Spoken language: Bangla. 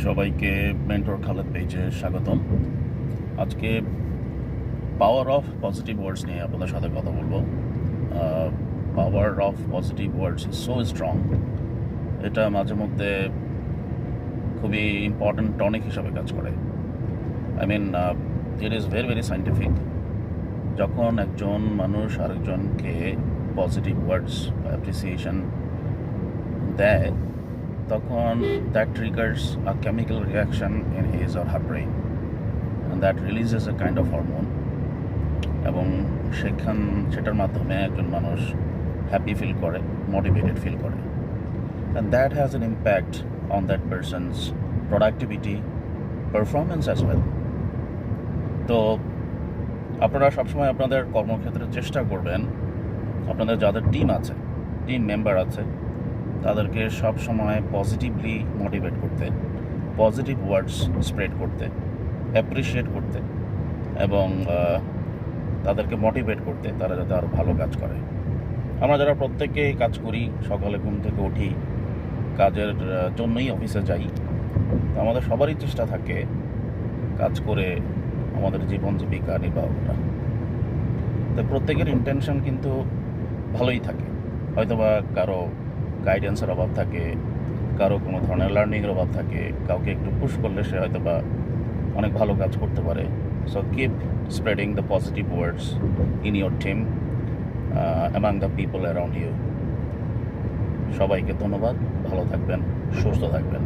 সবাইকে মেন্টর খালেদ পেজে স্বাগতম। আজকে পাওয়ার অফ পজিটিভ ওয়ার্ডস নিয়ে আপনাদের সাথে কথা বলবো। Power of positive words is so strong. এটা মাঝে মধ্যে খুবই ইম্পর্ট্যান্ট টনিক হিসাবে কাজ করে। I mean it is very very scientific. যখন একজন মানুষ আরেকজনকে পজিটিভ ওয়ার্ডস অ্যাপ্রিসিয়েশন দেয়, তখন that triggers a chemical reaction in his or her brain, and that releases a kind of hormone, এবং সেটার মাধ্যমে একজন মানুষ হ্যাপি ফিল করে, মোটিভেটেড ফিল করে, and that has an impact on that persons productivity, performance as well. তো আপনারা সবসময় আপনাদের কর্মক্ষেত্রে চেষ্টা করবেন আপনাদের যাদের টিম মেম্বার আছে তাদেরকে সব সময় পজিটিভলি মোটিভেট করতে, পজিটিভ ওয়ার্ডস স্প্রেড করতে, অ্যাপ্রিসিয়েট করতে, এবং তাদেরকে মোটিভেট করতে তারা যাতে আরও ভালো কাজ করে। আমরা যারা প্রত্যেকেই কাজ করি, সকালে ঘুম থেকে উঠি, কাজের জন্যই অফিসে যাই, তো আমাদের সবারই চেষ্টা থাকে কাজ করে আমাদের জীবন জীবিকা নির্বাহ করা। তো প্রত্যেকের ইন্টেনশন কিন্তু ভালোই থাকে। হয়তোবা কারো গাইডেন্সের অভাব থাকে, কারো কোনো ধরনের লার্নিংয়ের অভাব থাকে, কাউকে একটু পুশ করলে সে হয়তোবা অনেক ভালো কাজ করতে পারে। So keep spreading the positive words in your team, among the people around you. সবাইকে ধন্যবাদ, ভালো থাকবেন, সুস্থ থাকবেন।